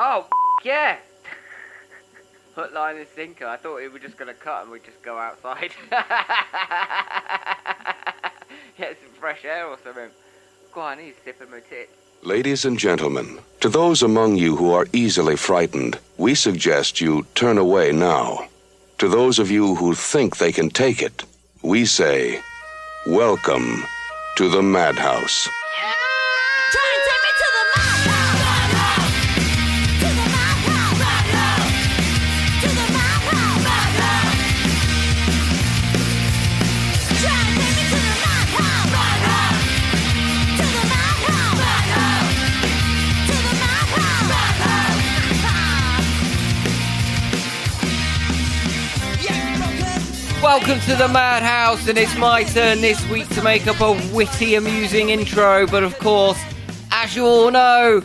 Oh, yeah. Hook, line, and sinker. I thought we were just going to cut and we'd just go outside. Get some fresh air or something. Go on, he's sipping my tits. Ladies and gentlemen, to those among you who are easily frightened, we suggest you turn away now. To those of you who think they can take it, we say, welcome to the madhouse. Welcome to the Madhouse, and it's my turn this week to make up a witty, amusing intro, but of course, as you all know,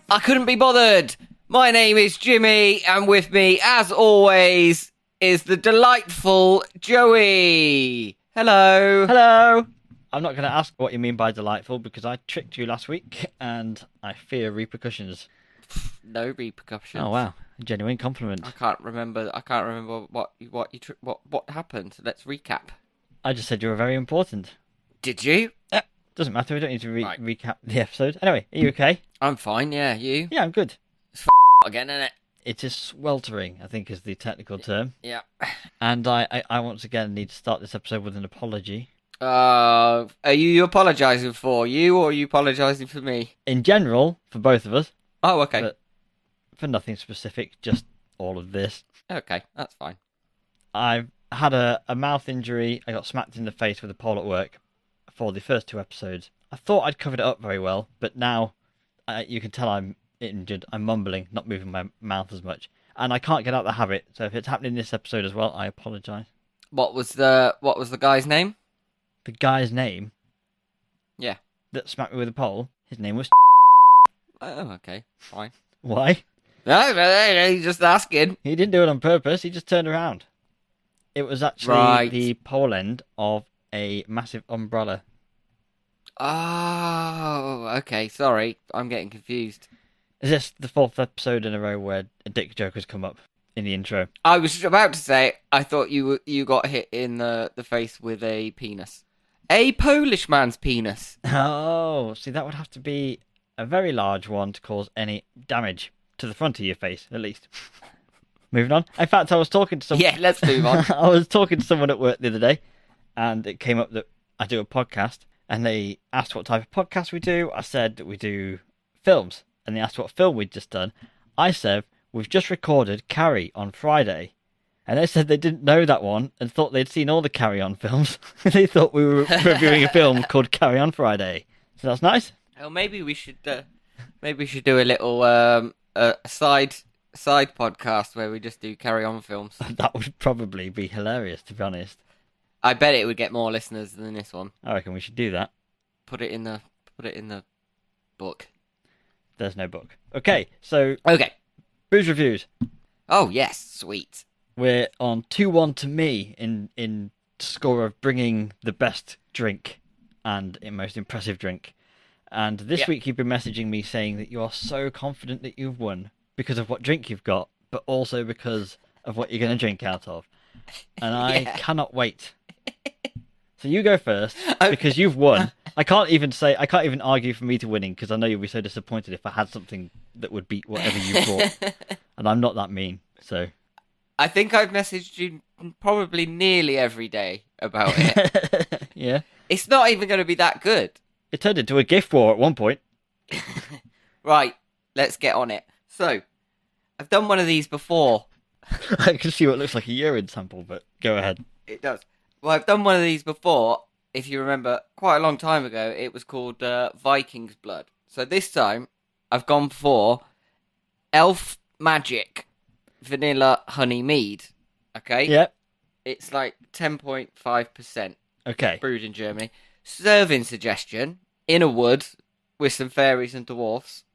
I couldn't be bothered. My name is Jimmy, and with me, as always, is the delightful Joey. Hello. Hello. I'm not going to ask what you mean by delightful, because I tricked you last week, and I fear repercussions. No repercussions. Oh, wow. A genuine compliment. I can't remember what happened. Let's recap. I just said you were very important. Did you? Doesn't matter. We don't need to recap the episode. Anyway, are you okay? I'm fine, yeah. You? Yeah, I'm good. It's again, isn't it? It is sweltering, I think is the technical term. Yeah. And I once again need to start this episode with an apology. Are you apologising for you, or are you apologising for me? In general, for both of us. Oh, okay. But for nothing specific, just all of this. Okay, that's fine. I've had a mouth injury. I got smacked in the face with a pole at work for the first two episodes. I thought I'd covered it up very well, but now you can tell I'm injured. I'm mumbling, not moving my mouth as much. And I can't get out of the habit, so if it's happening in this episode as well, I apologise. What was the guy's name? The guy's name? Yeah. That smacked me with a pole? His name was... Oh, okay. Fine. Why? No, he's just asking. He didn't do it on purpose, he just turned around. It was actually the pole end of a massive umbrella. Oh, okay. Sorry, I'm getting confused. Is this the fourth episode in a row where a dick joke has come up in the intro? I was about to say, I thought you got hit in the face with a penis. A Polish man's penis. Oh, see, that would have to be a very large one to cause any damage to the front of your face, at least. Moving on. In fact, I was talking to someone... Yeah, let's move on. I was talking to someone at work the other day, and it came up that I do a podcast, and they asked what type of podcast we do. I said we do films, and they asked what film we'd just done. I said, we've just recorded Carrie on Friday. And they said they didn't know that one and thought they'd seen all the Carrie On films. They thought we were reviewing a film called Carrie On Friday. So that's nice. Oh, maybe we should do a little side podcast where we just do Carry On films. That would probably be hilarious, to be honest. I bet it would get more listeners than this one. I reckon we should do that. Put it in the book. There's no book. Okay, so okay, booze reviews. Oh yes, sweet. We're on 2-1 to me in score of bringing the best drink and most impressive drink. And this week you've been messaging me saying that you are so confident that you've won because of what drink you've got, but also because of what you're going to drink out of. And I cannot wait. So you go first because you've won. I can't even argue for me to winning because I know you'll be so disappointed if I had something that would beat whatever you brought. And I'm not that mean, so... I think I've messaged you probably nearly every day about it. Yeah. It's not even going to be that good. It turned into a gift war at one point. Right, let's get on it. So, I've done one of these before. I can see what looks like a urine sample, but go ahead. It does. Well, I've done one of these before. If you remember, quite a long time ago, it was called Viking's Blood. So this time, I've gone for Elf Magic Vanilla Honey Mead. Okay? Yep. It's like 10.5%. Okay. Brewed in Germany. Serving suggestion: in a wood with some fairies and dwarfs.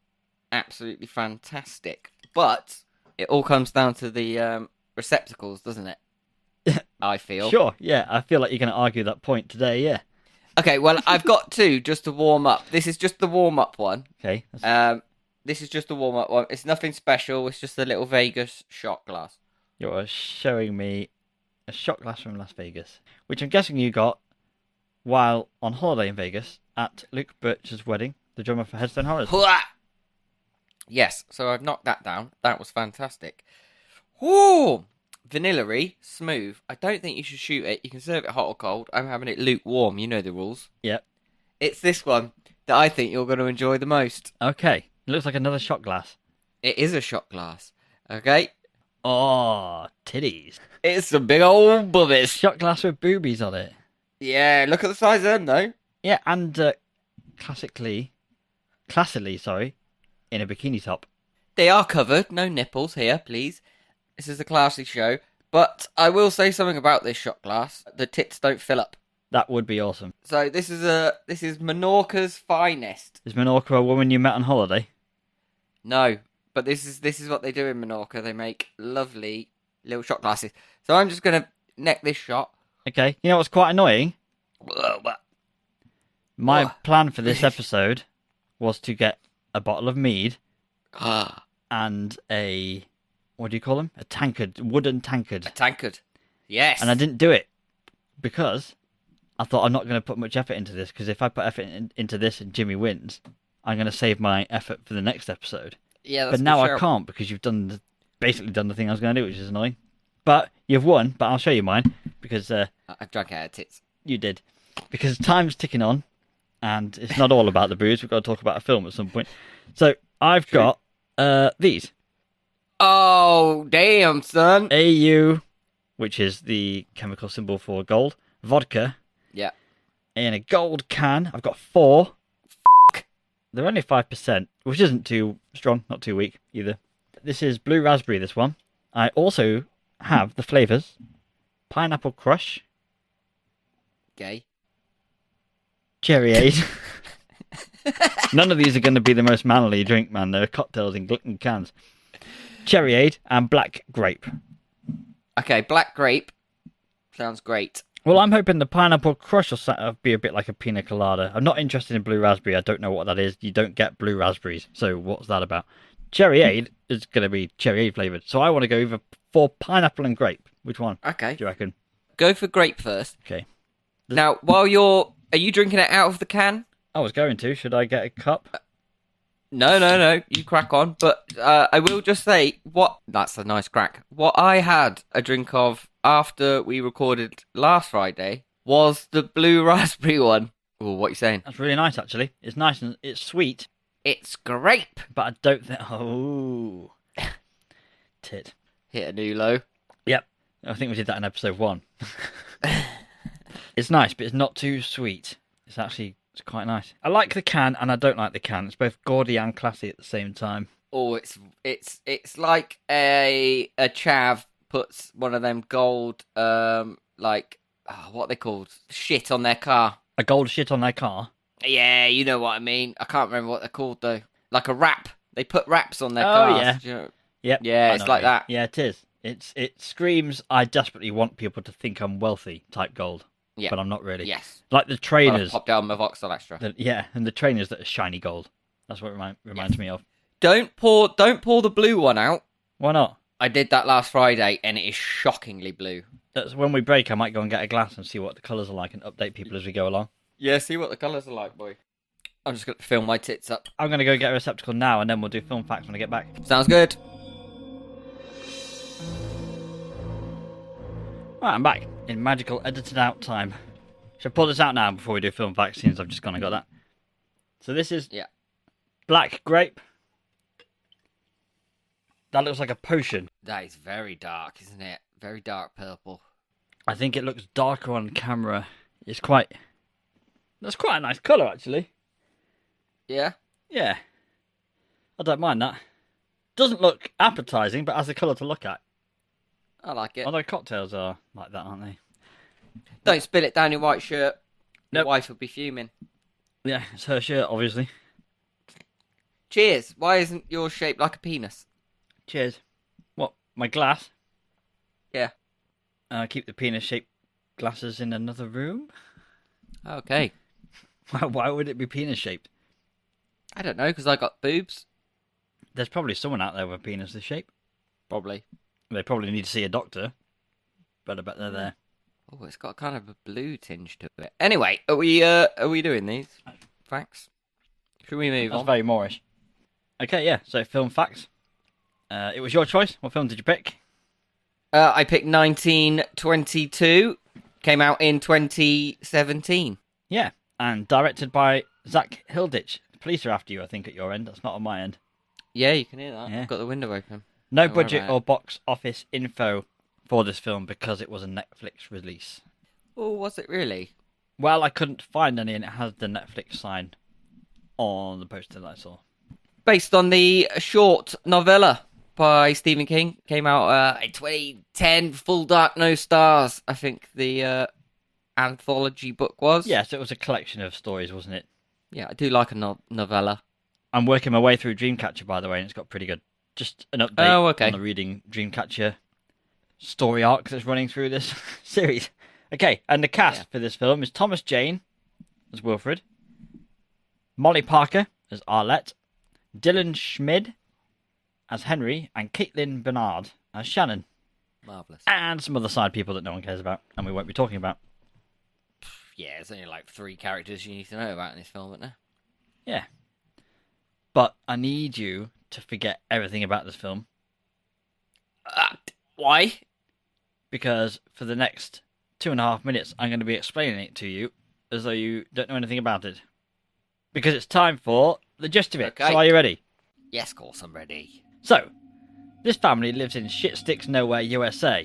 Absolutely fantastic. But it all comes down to the receptacles, doesn't it? I feel. Sure, yeah. I feel like you're going to argue that point today, yeah. Okay, well, I've got two just to warm up. This is just the warm-up one. Okay. This is just a warm-up one. It's nothing special. It's just a little Vegas shot glass. You're showing me a shot glass from Las Vegas, which I'm guessing you got while on holiday in Vegas at Luke Birch's wedding, the drummer for Headstone Horrors. Yes, so I've knocked that down. That was fantastic. Woo! Vanilla-y, smooth. I don't think you should shoot it. You can serve it hot or cold. I'm having it lukewarm. You know the rules. Yep. It's this one that I think you're going to enjoy the most. Okay. It looks like another shot glass. It is a shot glass. Okay? Oh, titties. It's some big old bubbies. Shot glass with boobies on it. Yeah, look at the size of them, though. Yeah, and classically, in a bikini top. They are covered. No nipples here, please. This is a classy show. But I will say something about this shot glass. The tits don't fill up. That would be awesome. So this is Menorca's finest. Is Menorca a woman you met on holiday? No, but this is what they do in Menorca. They make lovely little shot glasses. So I'm just gonna neck this shot. Okay. You know what's quite annoying? My plan for this episode was to get a bottle of mead and a, what do you call them? A tankard, wooden tankard. A tankard. Yes. And I didn't do it because I thought I'm not going to put much effort into this, because if I put effort into this and Jimmy wins, I'm going to save my effort for the next episode. Yeah, that's But now sure. I can't, because you've basically done the thing I was going to do, which is annoying. But you've won, but I'll show you mine, because I've drank out of tits. you did. Because time's ticking on, and it's not all about the booze. We've got to talk about a film at some point. So I've got these. Oh, damn, son. AU, which is the chemical symbol for gold. Vodka. Yeah. In a gold can. I've got 4. They're only 5%, which isn't too strong, not too weak either. This is blue raspberry, this one. I also have the flavours. Pineapple Crush. Gay. Cherryade. None of these are going to be the most manly drink, man. They're cocktails in cans. Cherryade and Black Grape. Okay, black grape. Sounds great. Well, I'm hoping the Pineapple Crush will be a bit like a pina colada. I'm not interested in blue raspberry. I don't know what that is. You don't get blue raspberries. So what's that about? Cherryade is going to be cherryade flavoured. So I want to go either for pineapple and grape. Which one? Okay. Do you reckon? Go for grape first. Okay. Now, are you drinking it out of the can? I was going to. Should I get a cup? No. You crack on. But I will just say, that's a nice crack. What I had a drink of after we recorded last Friday was the blue raspberry one. Oh, what are you saying? That's really nice, actually. It's nice and it's sweet. It's grape. But I don't think... Oh. Tit. Hit a new low. Yep. I think we did that in episode 1. It's nice, but it's not too sweet. It's quite nice. I like the can and I don't like the can. It's both gaudy and classy at the same time. Oh, it's like a chav puts one of them gold what are they called? Shit on their car. A gold shit on their car? Yeah, you know what I mean. I can't remember what they're called though. Like a wrap. They put wraps on their cars. Oh yeah. You know? Yep. Yeah, it's like that. Yeah, it is. It screams, I desperately want people to think I'm wealthy type gold. Yeah. But I'm not really. Yes. Like the trainers. Pop down my Vauxhall Extra. And the trainers that are shiny gold. That's what it reminds me of. Don't pour the blue one out. Why not? I did that last Friday and it is shockingly blue. That's when we break. I might go and get a glass and see what the colours are like and update people as we go along. Yeah, see what the colours are like, boy. I'm just going to fill my tits up. I'm going to go get a receptacle now and then we'll do film facts when I get back. Sounds good. Right, I'm back in magical edited out time. Should I pull this out now before we do film facts, since I've just gone and got that? So this is Black Grape. That looks like a potion. That is very dark, isn't it? Very dark purple. I think it looks darker on camera. That's quite a nice colour, actually. Yeah? Yeah. I don't mind that. Doesn't look appetising, but has a colour to look at. I like it. Although cocktails are like that, aren't they? Don't spill it down your white shirt. Your Nope. wife would be fuming. Yeah, it's her shirt, obviously. Cheers. Why isn't yours shaped like a penis? Cheers. What, my glass? Yeah. Keep the penis-shaped glasses in another room? Okay. Why would it be penis-shaped? I don't know, because I got boobs. There's probably someone out there with a penis this shape. Probably. They probably need to see a doctor, but I bet they're there. Oh, it's got kind of a blue tinge to it. Anyway, are we doing these facts? Should we move That's on? very Moorish. Okay, yeah. So film facts. It was your choice. What film did you pick? I picked 1922. Came out in 2017. Yeah, and directed by Zach Hilditch. The police are after you, I think, at your end. That's not on my end. Yeah, you can hear that. Yeah. I've got the window open. No Don't worry budget about it. or box office info for this film because it was a Netflix release. Oh, was it really? Well, I couldn't find any, and it has the Netflix sign on the poster that I saw. Based on the short novella by Stephen King. Came out in 2010. Full Dark, No Stars, I think the anthology book was. Yes, it was a collection of stories, wasn't it? Yeah, I do like a novella. I'm working my way through Dreamcatcher, by the way, and it's got pretty good. Just an update on the reading Dreamcatcher story arc that's running through this series. Okay, and the cast for this film is Thomas Jane as Wilfred, Molly Parker as Arlette, Dylan Schmid as Henry, and Caitlin Bernard as Shannon. Marvellous. And some other side people that no one cares about, and we won't be talking about. Yeah, there's only like 3 characters you need to know about in this film, isn't there? Yeah. But I need you to forget everything about this film. Why? Because for the next 2.5 minutes, I'm going to be explaining it to you as though you don't know anything about it. Because it's time for the gist of it. Okay. So are you ready? Yes, of course, I'm ready. So, this family lives in Shit Sticks Nowhere, USA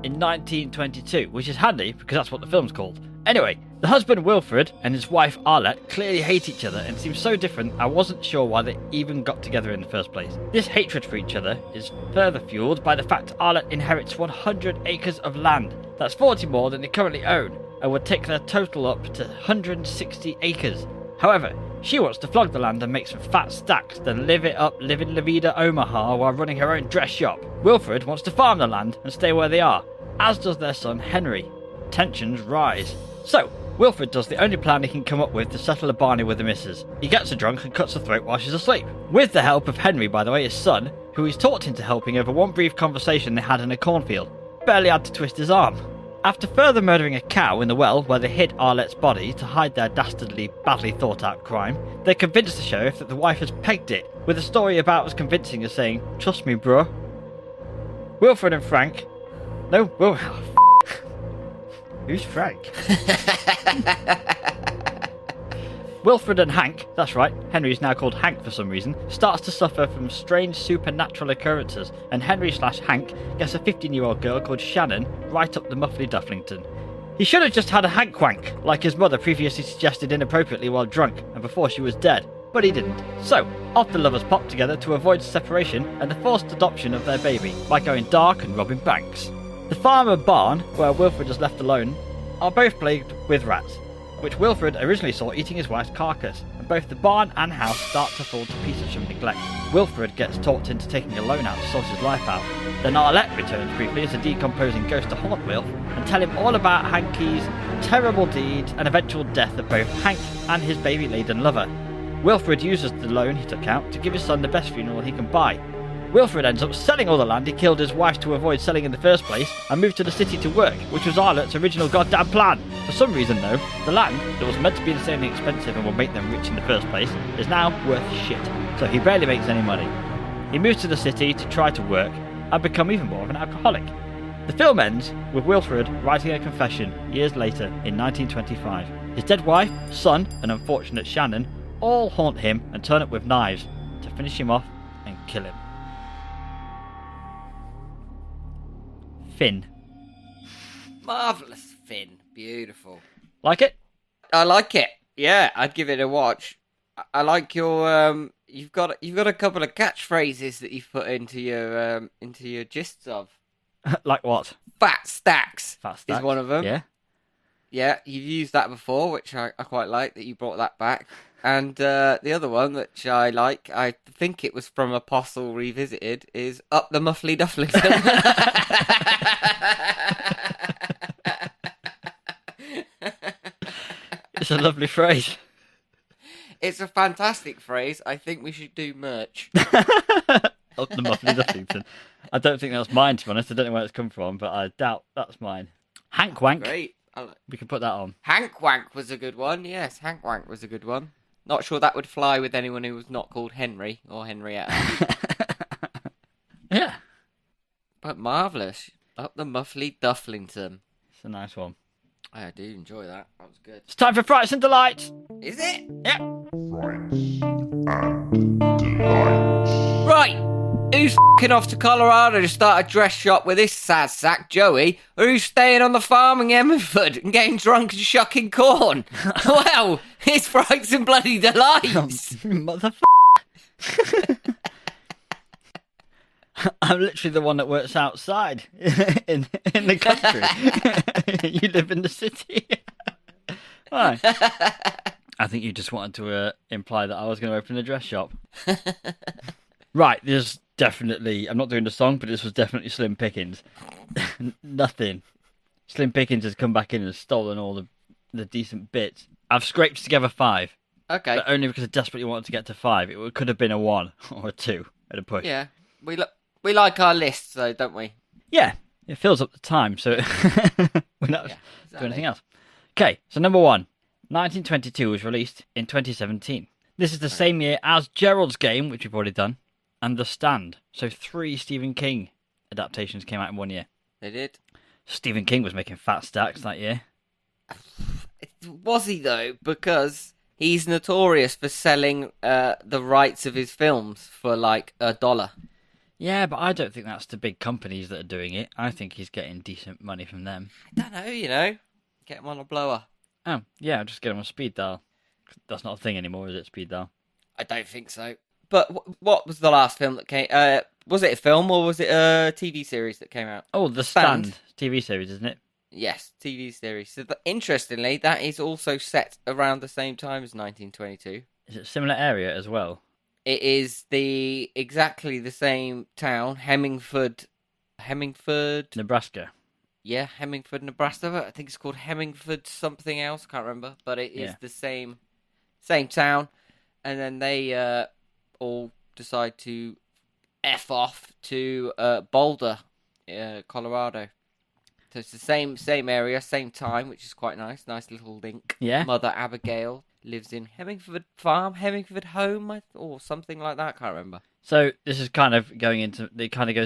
in 1922, which is handy because that's what the film's called. Anyway, the husband Wilfred and his wife Arlette clearly hate each other and seem so different I wasn't sure why they even got together in the first place. This hatred for each other is further fueled by the fact Arlette inherits 100 acres of land. That's 40 more than they currently own and would take their total up to 160 acres. However, she wants to flog the land and make some fat stacks, then live it up living La Vida Omaha while running her own dress shop. Wilfred wants to farm the land and stay where they are, as does their son Henry. Tensions rise. So, Wilfred does the only plan he can come up with to settle a Barney with the missus. He gets her drunk and cuts her throat while she's asleep. With the help of Henry, by the way, his son, who he's talked into helping over one brief conversation they had in a cornfield. Barely had to twist his arm. After further murdering a cow in the well where they hid Arlette's body to hide their dastardly, badly thought out crime, they convince the sheriff that the wife has pegged it, with a story about as convincing as saying, "Trust me, bro." Wilfred and Frank... No, Who's Frank? Wilfred and Hank, that's right, Henry's now called Hank for some reason, starts to suffer from strange supernatural occurrences, and Henry/Hank gets a 15-year-old girl called Shannon right up the muffly Dufflington. He should have just had a Hank wank, like his mother previously suggested inappropriately while drunk, and before she was dead, but he didn't. So, off the lovers pop together to avoid separation and the forced adoption of their baby, by going dark and robbing banks. The farm and barn, where Wilfred is left alone, are both plagued with rats, which Wilfred originally saw eating his wife's carcass, and both the barn and house start to fall to pieces from neglect. Wilfred gets talked into taking a loan out to sort his life out. Then Arlette returns briefly as a decomposing ghost to haunt Wilf and tell him all about Hanky's terrible deeds and eventual death of both Hank and his baby-laden lover. Wilfred uses the loan he took out to give his son the best funeral he can buy. Wilfred ends up selling all the land he killed his wife to avoid selling in the first place and moved to the city to work, which was Arlette's original goddamn plan. For some reason though, the land, that was meant to be insanely expensive and would make them rich in the first place, is now worth shit, so he barely makes any money. He moves to the city to try to work and become even more of an alcoholic. The film ends with Wilfred writing a confession years later in 1925. His dead wife, son, and unfortunate Shannon all haunt him and turn up with knives to finish him off and kill him. Finn. Marvellous, Finn. Beautiful. Like it? I like it. Yeah, I'd give it a watch. I like your you've got a couple of catchphrases that you've put into your gists of. Like what? Fat stacks. Fat stacks is one of them. Yeah. Yeah, you've used that before, which I quite like that you brought that back. And the other one, which I like, I think it was from Apostle Revisited, is Up the Muffly Dufflington. It's a lovely phrase. It's a fantastic phrase. I think we should do merch. Up the Muffley Duffington. I don't think that's mine, to be honest. I don't know where it's come from, but I doubt that's mine. Hank Wank. Great. We can put that on. Hank Wank was a good one. Yes, Hank Wank was a good one. Not sure that would fly with anyone who was not called Henry or Henrietta. Yeah. But marvellous. Up the Muffley Dufflington. It's a nice one. I do enjoy that. That was good. It's time for Frights and Delights. Is it? Yep. Right. Who's f***ing off to Colorado to start a dress shop with this sad sack, Joey? Or who's staying on the farm in Emmenford and getting drunk and shucking corn? Well, it's Frights and Bloody Delights. Motherfucker. I'm literally the one that works outside in the country. You live in the city. Why? I think you just wanted to imply that I was going to open a dress shop. Right, there's definitely... I'm not doing the song, but this was definitely Slim Pickens. Nothing. Slim Pickens has come back in and stolen all the decent bits. I've scraped together 5. Okay. But only because I desperately wanted to get to 5. It could have been a 1 or a 2 at a push. Yeah, we like our lists, though, don't we? Yeah, it fills up the time, so we're not doing anything else. Okay, so number 1. 1922 was released in 2017. This is the same year as Gerald's Game, which we've already done, and The Stand. So 3 Stephen King adaptations came out in 1 year. They did. Stephen King was making fat stacks that year. Was he, though? Because he's notorious for selling the rights of his films for, like, $1. Yeah, but I don't think that's the big companies that are doing it. I think he's getting decent money from them. I don't know, Get him on a blower. Oh, yeah, just get him on speed dial. That's not a thing anymore, is it, speed dial? I don't think so. But what was the last film that came... was it a film or was it a TV series that came out? Oh, The Stand. TV series, isn't it? Yes, TV series. So interestingly, that is also set around the same time as 1922. Is it a similar area as well? It is exactly the same town, Hemingford, Nebraska. Yeah, Hemingford, Nebraska. But I think it's called Hemingford something else. Can't remember, but it is the same town. And then they all decide to f off to Boulder, Colorado. So it's the same area, same time, which is quite nice. Nice little link. Yeah. Mother Abigail lives in Hemingford Farm, Hemingford Home, or something like that. I can't remember. So this is kind of goes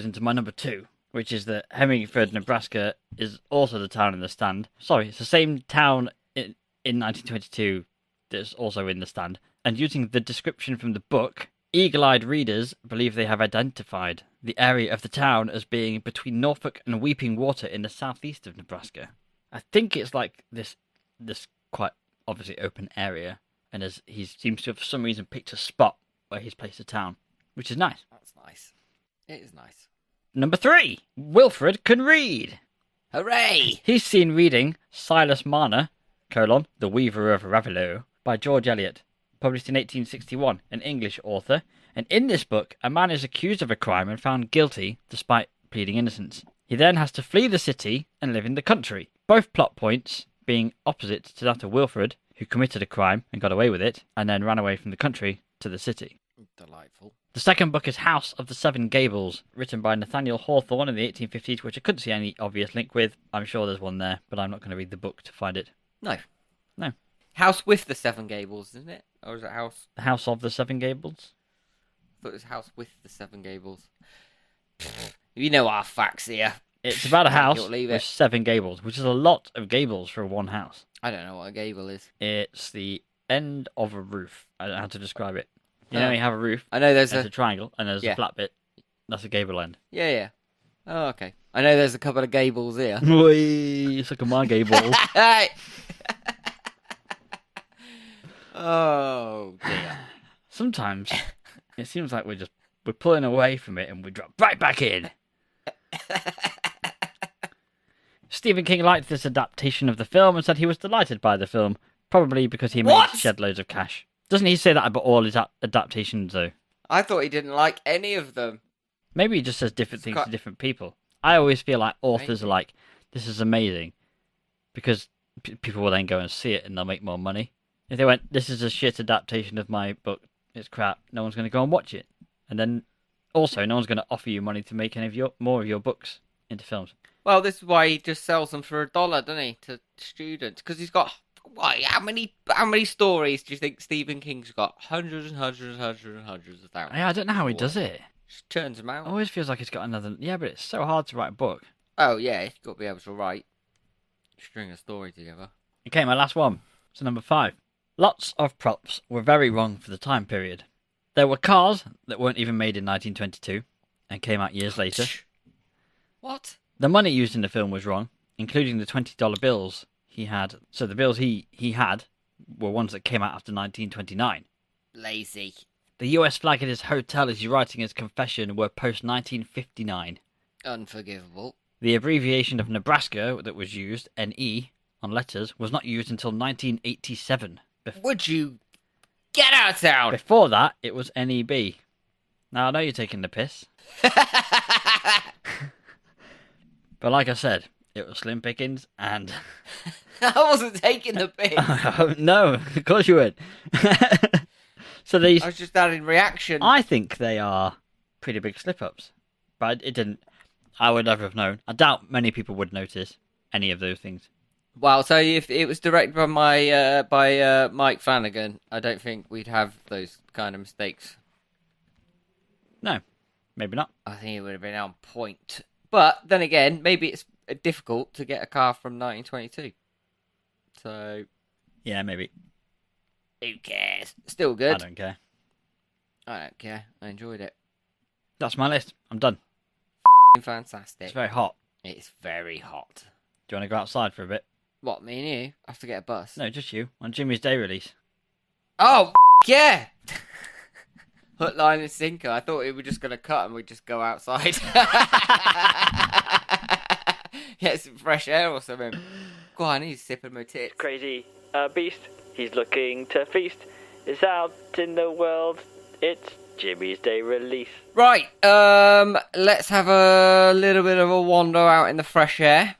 into my number 2, which is that Hemingford, Nebraska is also the town in The Stand. Sorry, it's the same town in 1922 that's also in The Stand. And using the description from the book, eagle-eyed readers believe they have identified the area of the town as being between Norfolk and Weeping Water in the southeast of Nebraska. I think it's like this quite obviously open area, and he seems to have for some reason picked a spot where he's placed a town, which is nice. That's nice. It is nice. Number 3, Wilfred can read. Hooray! He's seen reading Silas Marner, The Weaver of Ravelot, by George Eliot, published in 1861, an English author, and in this book, a man is accused of a crime and found guilty despite pleading innocence. He then has to flee the city and live in the country. Both plot points being opposite to that of Wilfred, who committed a crime and got away with it, and then ran away from the country to the city. Delightful. The second book is House of the Seven Gables, written by Nathaniel Hawthorne in the 1850s, which I couldn't see any obvious link with. I'm sure there's one there, but I'm not going to read the book to find it. No. No. House with the Seven Gables, isn't it? Or is it House? The House of the Seven Gables? I thought it was House with the Seven Gables. You know our facts here. It's about a house Leave with it. 7 gables, which is a lot of gables for one house. I don't know what a gable is. It's the end of a roof. I don't know how to describe it. You know, you have a roof. I know there's a triangle, and there's a flat bit. That's a gable end. Yeah. Oh, okay. I know there's a couple of gables here. Oi, suck on my gable. Hey! Oh dear. Sometimes it seems like we're pulling away from it, and we drop right back in. Stephen King liked this adaptation of the film and said he was delighted by the film, probably because he made shed loads of cash. Doesn't he say that about all his adaptations, though? I thought he didn't like any of them. Maybe he just says different things to different people. I always feel like authors are like, this is amazing, because people will then go and see it and they'll make more money. If they went, this is a shit adaptation of my book, it's crap, no one's going to go and watch it. And then also, no one's going to offer you money to make any of more of your books into films. Well, this is why he just sells them for $1, doesn't he, to students? Because he's got... Why? How many stories do you think Stephen King's got? Hundreds and hundreds and hundreds and hundreds of thousands. Yeah, I don't know how he does it. Just turns them out. It always feels like he's got another... Yeah, but it's so hard to write a book. Oh, yeah, you've got to be able to string a story together. Okay, my last one. So number 5. Lots of props were very wrong for the time period. There were cars that weren't even made in 1922 and came out years later. What? The money used in the film was wrong, including the $20 bills he had. So the bills he had were ones that came out after 1929. Lazy. The US flag at his hotel as he's writing his confession were post-1959. Unforgivable. The abbreviation of Nebraska that was used, NE, on letters, was not used until 1987. Would you get out of town? Before that, it was NEB. Now, I know you're taking the piss. But like I said, it was slim pickings and... I wasn't taking the piss. No, of course you would. So these... I was just adding reaction. I think they are pretty big slip-ups. But it didn't... I would never have known. I doubt many people would notice any of those things. Well, so if it was directed by Mike Flanagan, I don't think we'd have those kind of mistakes. No, maybe not. I think it would have been on point. But then again, maybe it's difficult to get a car from 1922. So... Yeah, maybe. Who cares? Still good. I don't care. I don't care. I enjoyed it. That's my list. I'm done. Fantastic. It's very hot. It's very hot. Do you want to go outside for a bit? What, me and you? I have to get a bus. No, just you. On Jimmy's day release. Oh, yeah! Hook, line and sinker. I thought we were just going to cut and we'd just go outside. Get some fresh air or something. Go on, he's sipping my tits. Crazy beast. He's looking to feast. It's out in the world. It's Jimmy's day release. Right, let's have a little bit of a wander out in the fresh air.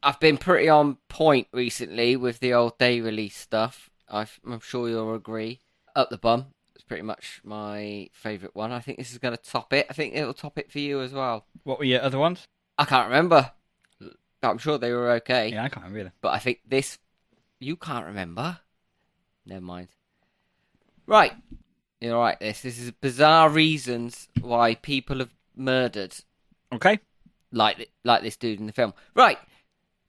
I've been pretty on point recently with the old day release stuff. I'm sure you'll agree. Up the Bum. It's pretty much my favourite one. I think this is going to top it. I think it'll top it for you as well. What were your other ones? I can't remember. I'm sure they were okay. Yeah, I can't remember either. But I think this... You can't remember? Never mind. Right. You're right, this is bizarre reasons why people have murdered. Okay. Like this dude in the film. Right.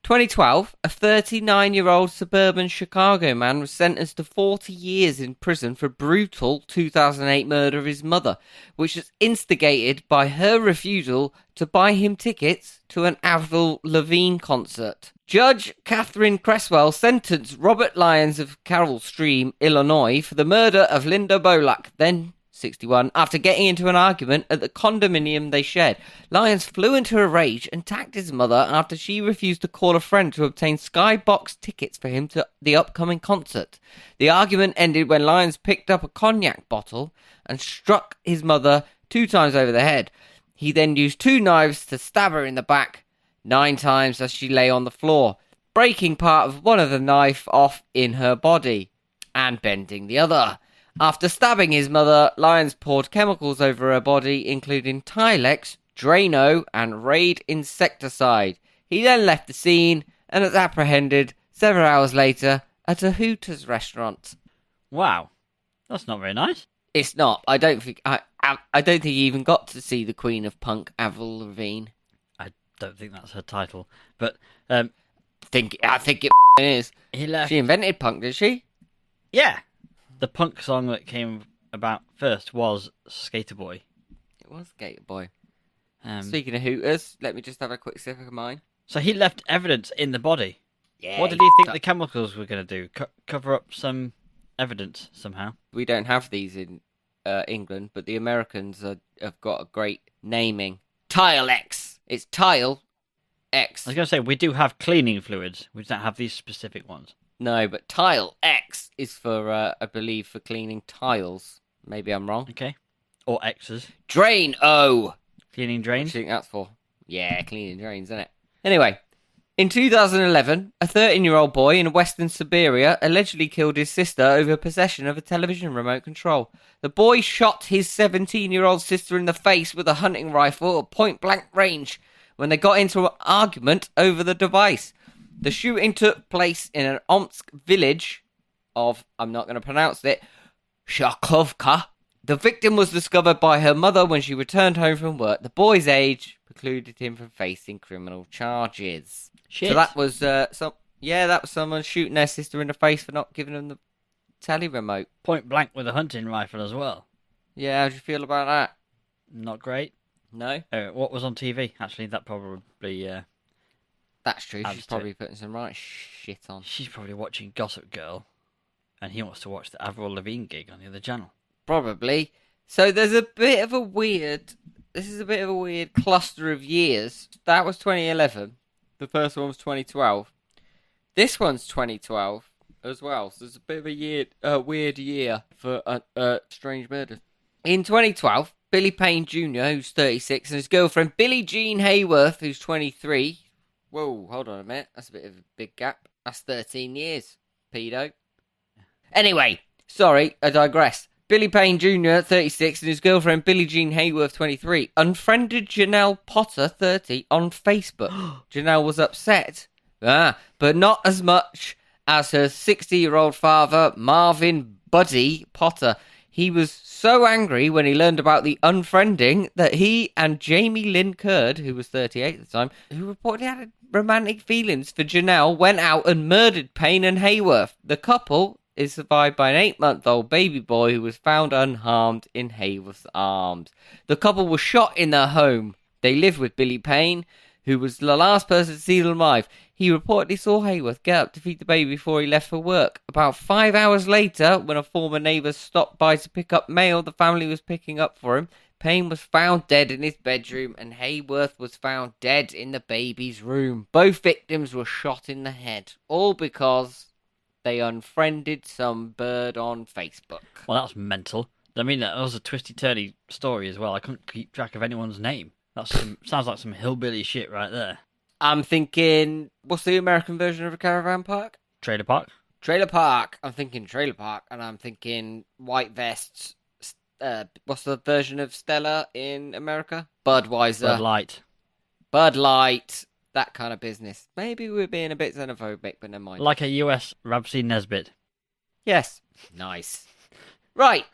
2012, a 39-year-old suburban Chicago man was sentenced to 40 years in prison for brutal 2008 murder of his mother, which was instigated by her refusal to buy him tickets to an Avril Lavigne concert. Judge Catherine Cresswell sentenced Robert Lyons of Carroll Stream, Illinois, for the murder of Linda Bolak, then 61, after getting into an argument at the condominium they shared. Lyons flew into a rage and attacked his mother after she refused to call a friend to obtain skybox tickets for him to the upcoming concert. The argument ended when Lyons picked up a cognac bottle and struck his mother 2 times over the head. He then used 2 knives to stab her in the back 9 times as she lay on the floor, breaking part of one of the knife off in her body and bending the other. After stabbing his mother, Lyons poured chemicals over her body, including Tilex, Drano, and Raid insecticide. He then left the scene and was apprehended several hours later at a Hooters restaurant. Wow. That's not very nice. It's not. I don't think he even got to see the Queen of Punk, Avril Lavigne. I don't think that's her title. But I think it is. he left. She invented punk, did she? Yeah. The punk song that came about first was Skater Boy. It was Gator Boy. Speaking of Hooters, let me just have a quick sip of mine. So he left evidence in the body. Yeah. What did he think the chemicals were going to do? Cover up some evidence somehow? We don't have these in England, but the Americans have got a great naming. Tile X. It's Tile X. I was going to say, we do have cleaning fluids. We don't have these specific ones. No, but Tile X is for, I believe, for cleaning tiles. Maybe I'm wrong. Okay. Or X's. Drain O. Cleaning What do drains. you think that's for? Yeah, cleaning drains, isn't it? Anyway, In 2011, a 13-year-old boy in Western Siberia allegedly killed his sister over possession of a television remote control. The boy shot his 17-year-old sister in the face with a hunting rifle at point-blank range when they got into an argument over the device. The shooting took place in an Omsk village of, I'm not going to pronounce it, Shakovka. The victim was discovered by her mother when she returned home from work. The boy's age precluded him from facing criminal charges. Shit. So that was that was someone shooting their sister in the face for not giving them the telly remote. Point blank with a hunting rifle as well. Yeah, how do you feel about that? Not great. No? What was on TV? Actually, that probably... That's true. Adds She's to probably putting some right shit on. She's probably watching Gossip Girl, and he wants to watch the Avril Lavigne gig on the other channel. Probably. So there's a bit of a weird... This is a bit of a weird cluster of years. That was 2011. The first one was 2012. This one's 2012 as well. So it's a bit of a weird year for strange murders. In 2012, Billy Payne Jr., who's 36, and his girlfriend Billie Jean Hayworth, who's 23. Whoa, hold on a minute. That's a bit of a big gap. That's 13 years, pedo. Anyway, sorry, I digress. Billy Payne Jr., 36, and his girlfriend Billie Jean Hayworth, 23, unfriended Janelle Potter, 30, on Facebook. Janelle was upset, but not as much as her 60-year-old father, Marvin Buddy Potter. He was so angry when he learned about the unfriending that he and Jamie Lynn Curd, who was 38 at the time, who reportedly had romantic feelings for Janelle, went out and murdered Payne and Hayworth. The couple is survived by an 8-month-old baby boy who was found unharmed in Hayworth's arms. The couple was shot in their home. They lived with Billy Payne, who was the last person to see them alive. He reportedly saw Hayworth get up to feed the baby before he left for work. About 5 hours later, when a former neighbour stopped by to pick up mail the family was picking up for him, Payne was found dead in his bedroom and Hayworth was found dead in the baby's room. Both victims were shot in the head, all because they unfriended some bird on Facebook. Well, that's mental. I mean, that was a twisty-turny story as well. I couldn't keep track of anyone's name. Sounds like some hillbilly shit right there. I'm thinking, what's the American version of a caravan park? Trailer park? Trailer park. I'm thinking trailer park, and I'm thinking white vests. What's the version of Stella in America? Budweiser. Bud Light. Bud Light. That kind of business. Maybe we're being a bit xenophobic, but never mind. Like a US Rabsy Nesbitt. Yes. Nice. Right.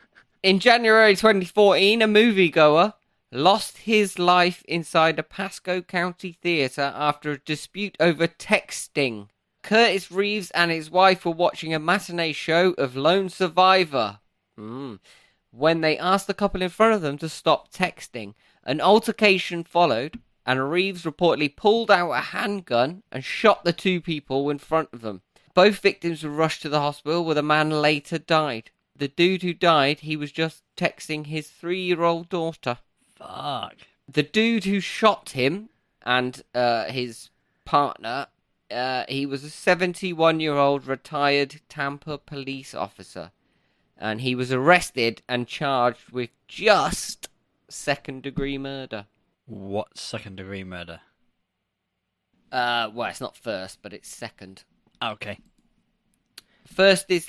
In January 2014, a moviegoer lost his life inside a Pasco County theatre after a dispute over texting. Curtis Reeves and his wife were watching a matinee show of Lone Survivor. When they asked the couple in front of them to stop texting, an altercation followed, and Reeves reportedly pulled out a handgun and shot the two people in front of them. Both victims were rushed to the hospital, where the man later died. The dude who died, he was just texting his 3-year-old daughter. Fuck. The dude who shot him and his partner, he was a 71-year-old retired Tampa police officer. And he was arrested and charged with just second-degree murder. What second-degree murder? Well, it's not first, but it's second. Okay. First is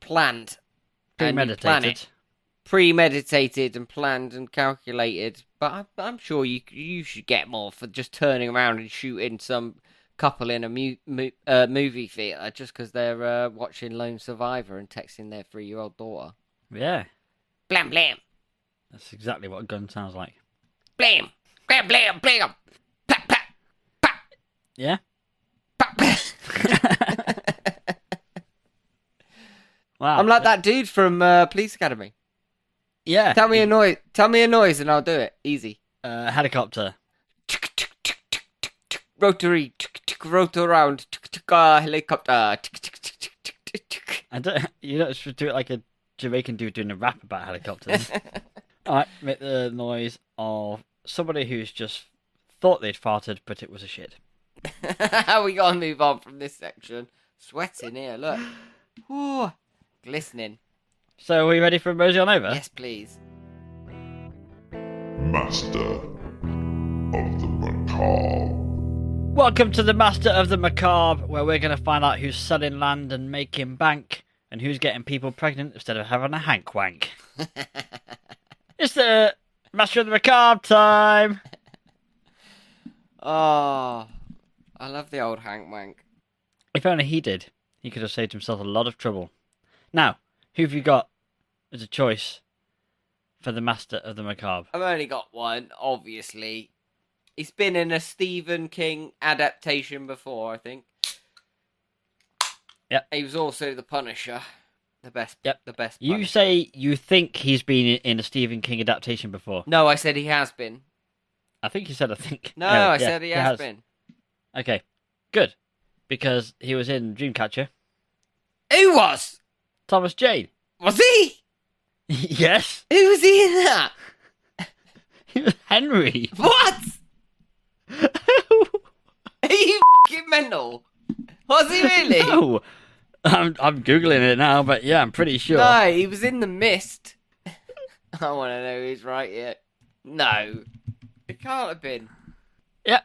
planned. Premeditated and planned and calculated. But I'm sure you should get more for just turning around and shooting some couple in a movie theatre just because they're watching Lone Survivor and texting their 3-year-old daughter. Yeah. Blam, blam. That's exactly what a gun sounds like. Blam. Blam, blam, blam. Pap, pap, pap. Yeah? Pap, pap. Wow. I'm like that dude from Police Academy. Yeah. Tell me a noise and I'll do it. Easy. Helicopter. Rotary. Rotor round. Helicopter. You don't just do it like a Jamaican dude doing a rap about helicopters. Alright, make the noise of somebody who's just thought they'd farted, but it was a shit. We gotta move on from this section. Sweating here, look. Ooh, glistening. So, are we ready for Mosey on over? Yes, please. Master. of the Macabre. Welcome to the Master of the Macabre, where we're going to find out who's selling land and making bank, and who's getting people pregnant instead of having a hank wank. It's the Master of the Macabre time! Oh, I love the old Hank Wank. If only he did, he could have saved himself a lot of trouble. Now, who have you got as a choice for the Master of the Macabre? I've only got one, obviously. He's been in a Stephen King adaptation before, I think. Yep. He was also the Punisher. The best. Yep. The best. You Punisher. say you think he's been in a Stephen King adaptation before. No, I said he has been. I think you said I think. No, Yeah, I yeah, said he has been. Okay, good. Because he was in Dreamcatcher. Who was? Thomas Jane. Was he? Yes. Who was he in that? He was Henry. What? Are you f***ing mental? Was he really? No. I'm Googling it now, but yeah, I'm pretty sure. No, he was in The Mist. I want to know who's right here. No. It can't have been. Yep.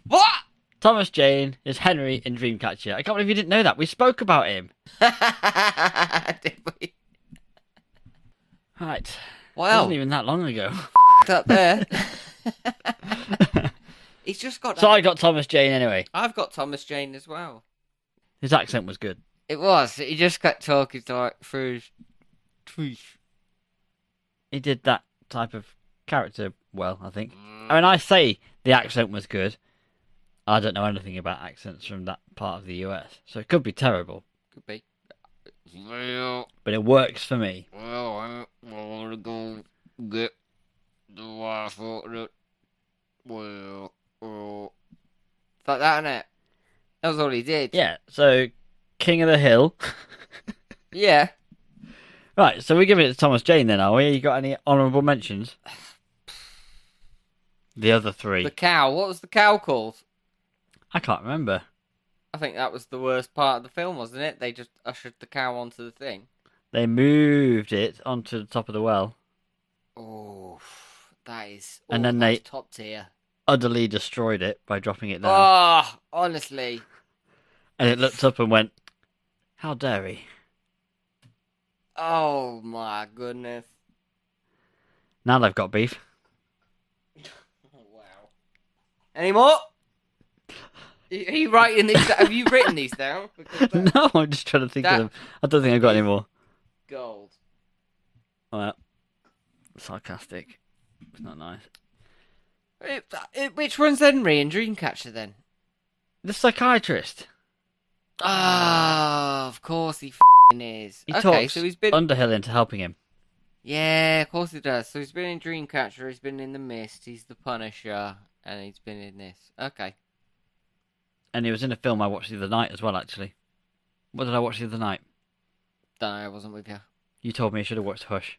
What? Thomas Jane is Henry in Dreamcatcher. I can't believe you didn't know that. We spoke about him. Did we? Right. Wow. It wasn't even that long ago. Up there. He's just got. So I got Thomas Jane anyway. I've got Thomas Jane as well. His accent was good. It was. He just kept talking through his tweet. He did that type of character well, I think. I mean, I say the accent was good. I don't know anything about accents from that part of the US, so it could be terrible. Could be. Well, But it works for me. I want to go get the wife of the. Well, it's like that, innit? That was all he did. Yeah, so King of the Hill. Yeah. Right, so we're giving it to Thomas Jane then, are we? You got any honourable mentions? The other three. The cow. What was the cow called? I can't remember. I think that was the worst part of the film, wasn't it? They just ushered the cow onto the thing. They moved it onto the top of the well. Oh, that is. And then that's they- top tier. Utterly destroyed it by dropping it down. Oh, honestly. And it looked up and went, how dare he? Oh my goodness. Now they've got beef. Wow. Any more? Are you writing these? Have you written these down? Because that's No, I'm just trying to think of them. I don't think I've got any more. gold. Well, sarcastic. It's not nice. Which one's Henry in Dreamcatcher then? The psychiatrist. Ah, of course he f***ing is. He Okay, talks so he's been. Underhill into helping him. Yeah, of course he does. So he's been in Dreamcatcher, he's been in The Mist, he's the Punisher, and he's been in this. Okay. And he was in a film I watched the other night as well, actually. What did I watch the other night? Don't know, I wasn't with you. You told me I should have watched Hush.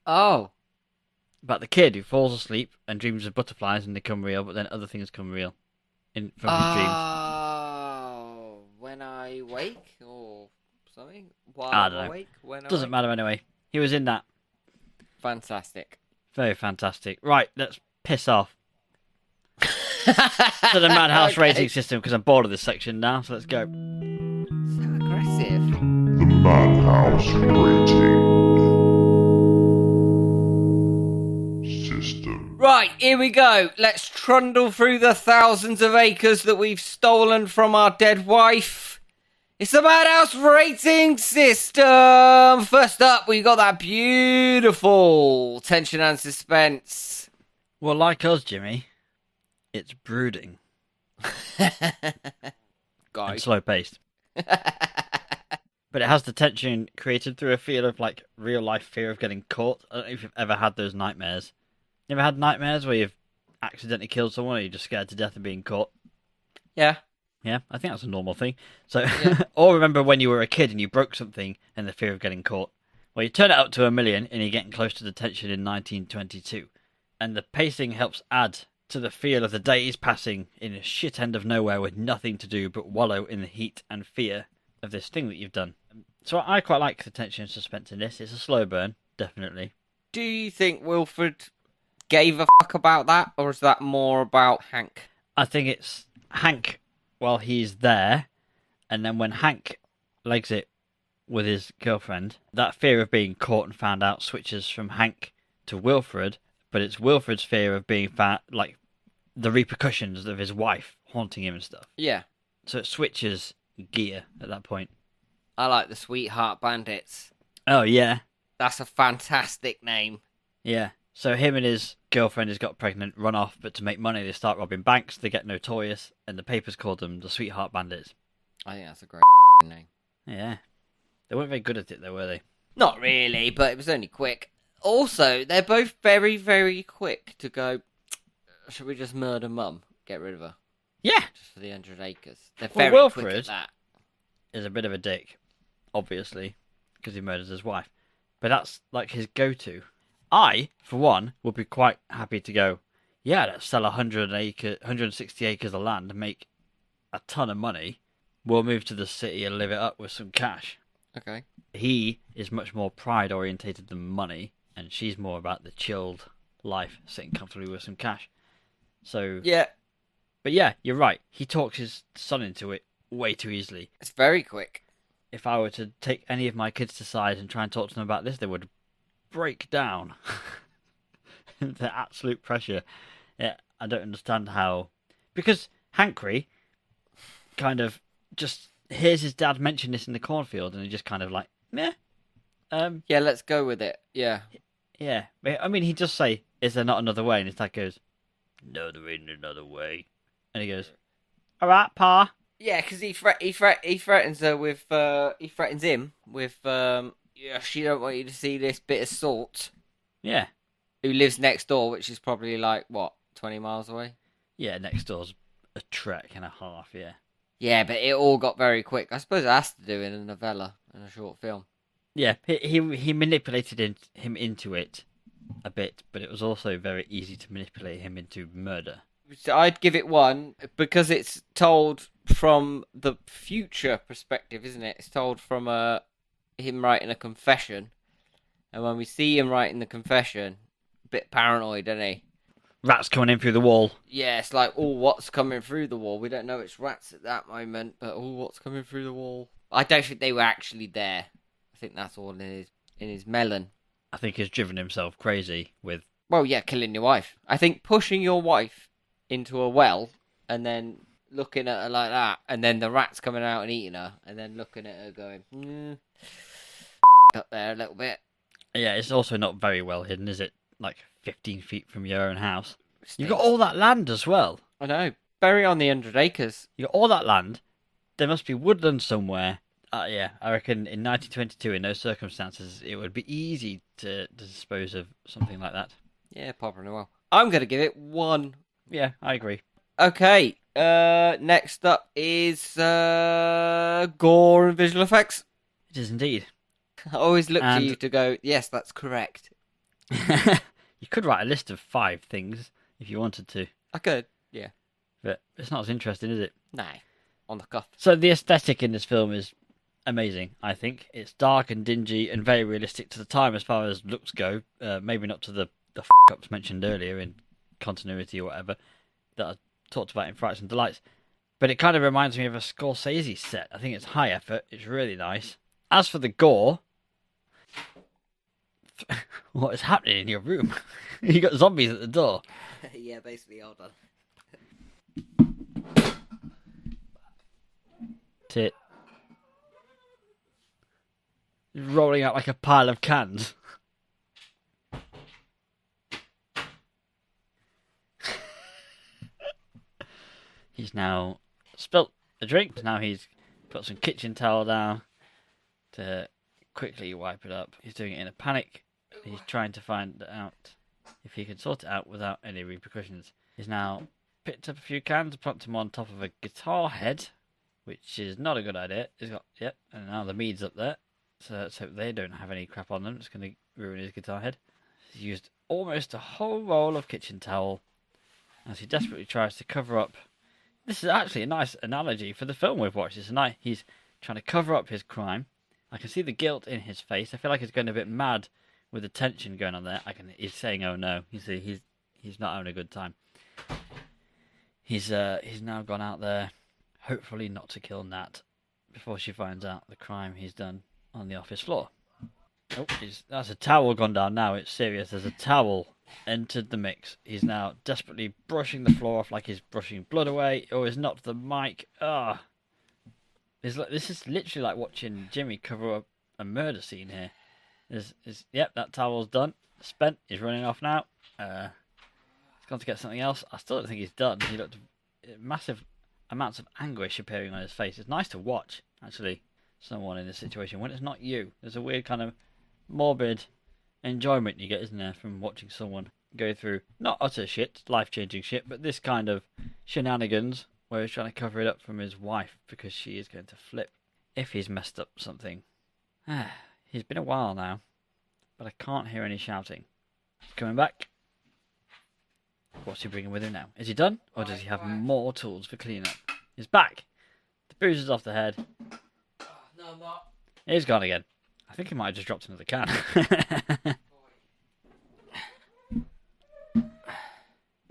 Oh. About the kid who falls asleep and dreams of butterflies and they come real, but then other things come real from his dreams. Oh, when I wake or something? While I I'm don't know. awake? When I Doesn't wake? matter anyway. He was in that. Fantastic. Very fantastic. Right, let's piss off to the Madhouse Okay. rating system because I'm bored of this section now, so let's go. So aggressive. The Madhouse rating system. Right, here we go. Let's trundle through the thousands of acres that we've stolen from our dead wife. It's the Madhouse rating system. First up, we got that beautiful tension and suspense. Well, like us, Jimmy, it's brooding and Guys. slow paced. But it has the tension created through a feel of like real life fear of getting caught. I don't know if you've ever had those nightmares. You ever had nightmares where you've accidentally killed someone or you're just scared to death of being caught? Yeah. Yeah, I think that's a normal thing. So, Yeah. or remember when you were a kid and you broke something and the fear of getting caught. Well, you turn it up to 1,000,000 and you're getting close to the tension in 1922. And the pacing helps add to the feel of the days passing in a shit end of nowhere with nothing to do but wallow in the heat and fear of this thing that you've done. So I quite like the tension and suspense in this. It's a slow burn, definitely. Do you think Wilfred gave a fuck about that, or is that more about Hank? I think it's Hank while he's there, and then when Hank legs it with his girlfriend, that fear of being caught and found out switches from Hank to Wilfred, but it's Wilfred's fear of being found, like the repercussions of his wife haunting him and stuff. Yeah. So it switches gear at that point. I like the Sweetheart Bandits. Oh, yeah. That's a fantastic name. Yeah. So him and his girlfriend has got pregnant, run off, but to make money they start robbing banks, they get notorious, and the papers call them the Sweetheart Bandits. I think that's a great name. Yeah. They weren't very good at it though, were they? Not really, but it was only quick. Also, they're both very, very quick to go, should we just murder Mum? Get rid of her. Yeah. Just for the 100 acres. They're Well, very Wilfred quick at that. is a bit of a dick, obviously, because he murders his wife. But that's like his go-to. I, for one, would be quite happy to go, yeah, let's sell 160 acres of land and make a ton of money. We'll move to the city and live it up with some cash. Okay. He is much more pride-orientated than money, and she's more about the chilled life, sitting comfortably with some cash. So, Yeah, but yeah, you're right. He talks his son into it way too easily. it's very quick. If I were to take any of my kids to side and try and talk to them about this, they would break down. The absolute pressure. Yeah, I don't understand how... Because Hankry kind of just hears his dad mention this in the cornfield and he just kind of like, meh. Yeah, let's go with it. Yeah. Yeah. I mean, he does say, is there not another way? And his dad goes, no, there ain't another way. And he goes, all right, Pa. Yeah, because he threatens her with he threatens him with yeah, she don't want you to see this bit of salt. Yeah. Who lives next door, which is probably like what 20 miles away. Yeah, next door's a trek and a half, yeah. Yeah, but it all got very quick. I suppose it has to do in a novella, in a short film. Yeah, he manipulated him into it a bit, but it was also very easy to manipulate him into murder. So I'd give it 1 because it's told from the future perspective, isn't it? It's told from him writing a confession, and when we see him writing the confession, a bit paranoid, isn't he? Rats coming in through the wall. Yeah, it's like, oh, what's coming through the wall? We don't know it's rats at that moment, but oh, what's coming through the wall? I don't think they were actually there. I think that's all in his melon. I think he's driven himself crazy with... Well, yeah, killing your wife. I think pushing your wife into a well and then looking at her like that, and then the rats coming out and eating her, and then looking at her going, up there a little bit. Yeah, it's also not very well hidden, is it? Like 15 feet from your own house. Stinks. You've got all that land as well. I know. Bury on the 100 acres. You've got all that land. There must be woodland somewhere. Yeah, I reckon in 1922, in those circumstances, it would be easy to dispose of something like that. Yeah, probably well. I'm going to give it 1. Yeah, I agree. Okay, next up is gore and visual effects. It is indeed. I always look to you to go, yes, that's correct. You could write a list of 5 things if you wanted to. I could, yeah. But it's not as interesting, is it? No, on the cuff. So the aesthetic in this film is amazing, I think. It's dark and dingy and very realistic to the time as far as looks go. Maybe not to the f***ups mentioned earlier in continuity or whatever that I talked about in Frights and Delights. But it kind of reminds me of a Scorsese set. I think it's high effort. It's really nice. As for the gore... What is happening in your room? You got zombies at the door. Yeah, basically, hold on. Tit. Rolling out like a pile of cans. He's now spilt a drink. Now he's put some kitchen towel down to quickly wipe it up. He's doing it in a panic. He's trying to find out if he can sort it out without any repercussions. He's now picked up a few cans, plopped them on top of a guitar head, which is not a good idea. He's got, yep, and now the mead's up there. So let's hope they don't have any crap on them. It's going to ruin his guitar head. He's used almost a whole roll of kitchen towel as he desperately tries to cover up. This is actually a nice analogy for the film we've watched tonight. He's trying to cover up his crime. I can see the guilt in his face. I feel like he's going a bit mad with the tension going on there. He's saying, "Oh no!" You see, he's not having a good time. He's now gone out there, hopefully not to kill Nat before she finds out the crime he's done on the office floor. Oh, that's a towel gone down now. It's serious. There's a towel entered the mix. He's now desperately brushing the floor off like he's brushing blood away. Oh, he's knocked the mic. Ah. This is literally like watching Jimmy cover up a murder scene here. Yep, that towel's done. Spent. He's running off now. He's gone to get something else. I still don't think he's done. He looked massive amounts of anguish appearing on his face. It's nice to watch, actually, someone in this situation when it's not you. There's a weird kind of morbid enjoyment you get, isn't there, from watching someone go through not utter shit, life-changing shit, but this kind of shenanigans where he's trying to cover it up from his wife because she is going to flip if he's messed up something. He's been a while now, but I can't hear any shouting. He's coming back. What's he bringing with him now? Is he done? Or does he have more tools for cleanup? He's back. The bruises off the head. No, I'm not. He's gone again. I think he might have just dropped another can.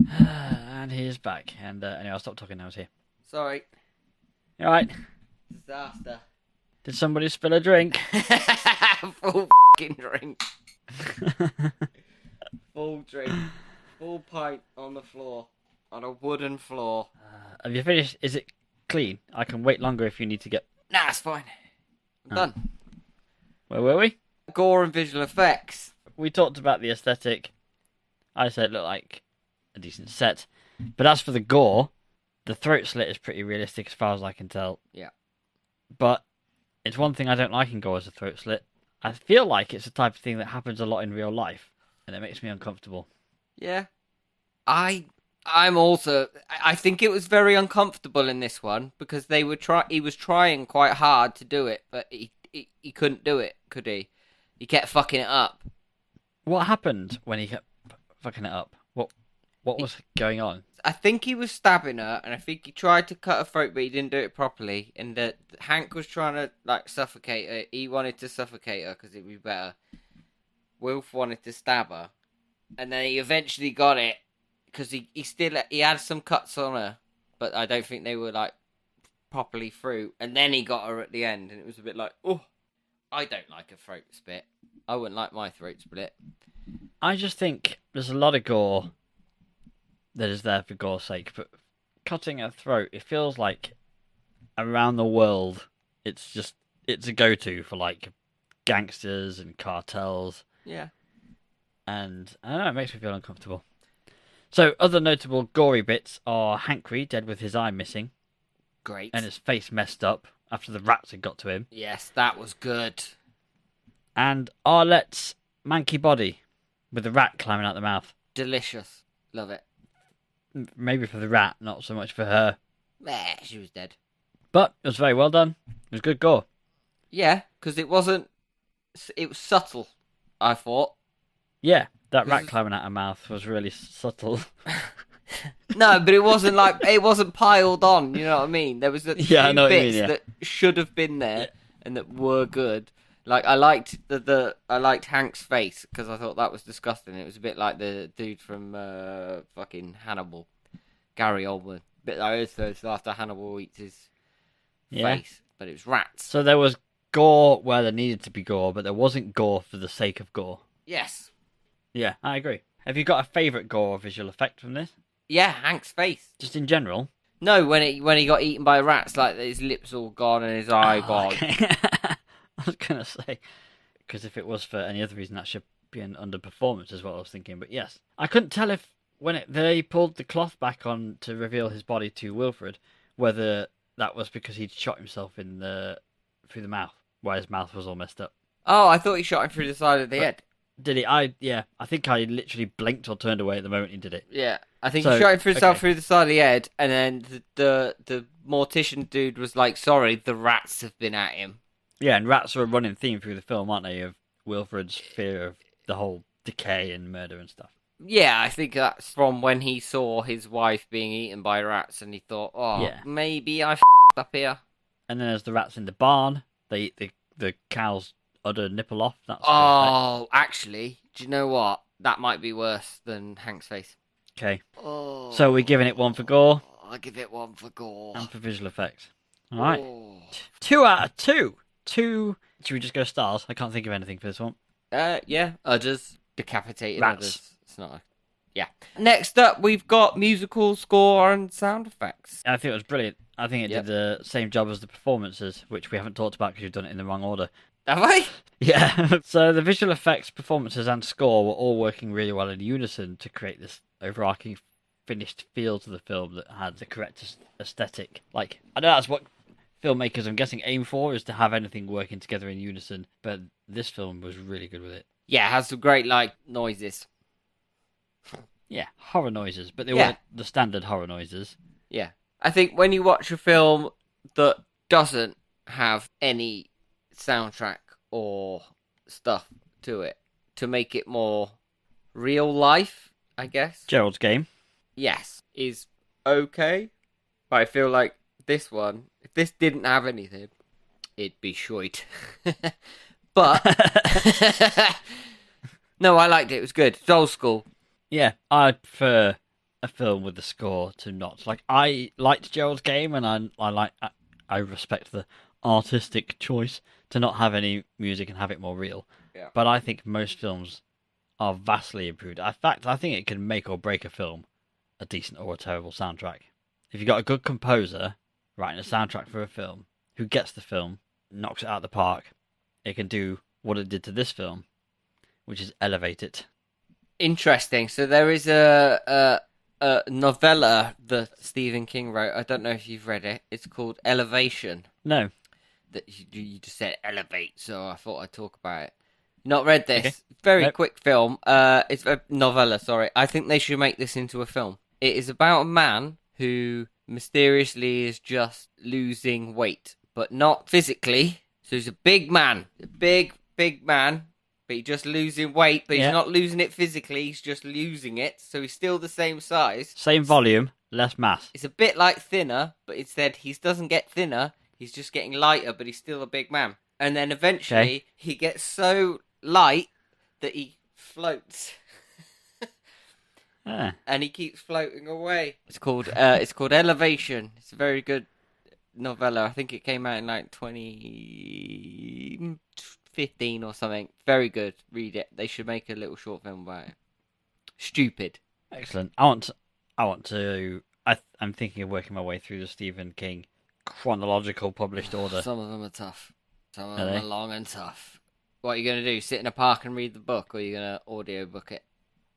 And he is back. And anyway, I'll stop talking now. He's here. Sorry. You alright? Disaster. Did somebody spill a drink? Full fucking drink. Full drink. Full pint on the floor. On a wooden floor. Have you finished? Is it clean? I can wait longer if you need to get... Nah, it's fine. I'm done. Where were we? Gore and visual effects. We talked about the aesthetic. I said it looked like a decent set. But as for the gore, the throat slit is pretty realistic as far as I can tell. Yeah. But it's one thing I don't like in gore as a throat slit. I feel like it's the type of thing that happens a lot in real life, and it makes me uncomfortable. Yeah. I'm also... I think it was very uncomfortable in this one, because he was trying quite hard to do it, but he couldn't do it, could he? He kept fucking it up. What happened when he kept fucking it up? What was going on? I think he was stabbing her, and I think he tried to cut her throat, but he didn't do it properly. And Hank was trying to suffocate her. He wanted to suffocate her because it'd be better. Wilf wanted to stab her, and then he eventually got it because he had some cuts on her, but I don't think they were properly through. And then he got her at the end, and it was a bit like, oh, I don't like a throat split. I wouldn't like my throat split. I just think there's a lot of gore that is there for gore's sake, but cutting a throat, it feels like around the world, it's a go-to for gangsters and cartels. Yeah. And I don't know, it makes me feel uncomfortable. So other notable gory bits are Hankry dead with his eye missing. Great. And his face messed up after the rats had got to him. Yes, that was good. And Arlette's manky body with the rat climbing out the mouth. Delicious. Love it. Maybe for the rat, not so much for her. Meh, she was dead. But it was very well done. It was good gore. Yeah, because it was subtle, I thought. Yeah, that rat climbing out her mouth was really subtle. No, but it wasn't piled on, you know what I mean? There was the few bits that should have been there and that were good. I liked I liked Hank's face because I thought that was disgusting. It was a bit like the dude from fucking Hannibal, Gary Oldman. Bit like this after Hannibal eats his face, but it was rats. So there was gore where there needed to be gore, but there wasn't gore for the sake of gore. Yes. Yeah, I agree. Have you got a favourite gore or visual effect from this? Yeah, Hank's face. Just in general? No, when he got eaten by rats, his lips all gone and his eye gone. Okay. I was going to say, because if it was for any other reason, that should be an underperformance, is what I was thinking. But yes, I couldn't tell if when they pulled the cloth back on to reveal his body to Wilfred, whether that was because he'd shot himself through the mouth, where his mouth was all messed up. Oh, I thought he shot him through the side of the head. Did he? I think I literally blinked or turned away at the moment he did it. Yeah, I think he shot him through the side of the head, and then the mortician dude was like, "Sorry, the rats have been at him." Yeah, and rats are a running theme through the film, aren't they? Of Wilfred's fear of the whole decay and murder and stuff. Yeah, I think that's from when he saw his wife being eaten by rats, and he thought, maybe I f***ed up here. And then there's the rats in the barn. They eat the cow's udder nipple off. That's actually, do you know what? That might be worse than Hank's face. Okay. Oh, So we're giving it 1 for gore I give it 1 for gore. and for visual effects. All right. Oh. 2 out of 2. 2. Should we just go stars? I can't think of anything for this one. Yeah, udders. Decapitated Rats. udders. It's not a... Yeah. Next up, we've got musical score and sound effects. I think it was brilliant. I think it Yep. did the same job as the performances, which we haven't talked about because you've done it in the wrong order. Have I? Yeah. So the visual effects, performances, and score were all working really well in unison to create this overarching finished feel to the film that had the correct aesthetic. Like, I know that's what filmmakers, I'm guessing, aim for, is to have anything working together in unison, but this film was really good with it. Yeah, it has some great, like, noises. Yeah, horror noises, but they Yeah. weren't the standard horror noises. Yeah. I think when you watch a film that doesn't have any soundtrack or stuff to it, to make it more real life, I guess, Gerald's Game. yes, is okay. But I feel like this one, if this didn't have anything, it'd be shite. But no, I liked it. It was good. It's old school. Yeah, I prefer a film with the score to not. Like, I liked Gerald's Game, and I respect the artistic choice to not have any music and have it more real. Yeah. But I think most films are vastly improved. In fact, I think it can make or break a film, a decent or a terrible soundtrack. If you've got a good composer writing a soundtrack for a film, who gets the film, knocks it out of the park, it can do what it did to this film, which is elevate it. Interesting. So there is a novella that Stephen King wrote. I don't know if you've read it. It's called Elevation. No. That you just said elevate, so I thought I'd talk about it. Not read this. Okay. Very Nope. quick film. It's a novella. Sorry, I think they should make this into a film. It is about a man who mysteriously is just losing weight, but not physically. So he's a big man, a big man, but he's just losing weight. But Yeah. he's not losing it physically. He's just losing it. So he's still the same size. Same volume, less mass. It's a bit like Thinner, but instead he doesn't get thinner. He's just getting lighter, but he's still a big man. And then eventually he gets so light that he floats, Ah. and he keeps floating away. It's called Elevation. It's a very good novella. I think it came out in like 2015 or something. Very good. Read it. They should make a little short film about it. Stupid. Excellent. I'm thinking of working my way through the Stephen King chronological published order. Some of them are tough. Some of Are them they? are long and tough. What are you going to do? Sit in a park and read the book, or are you going to audiobook it?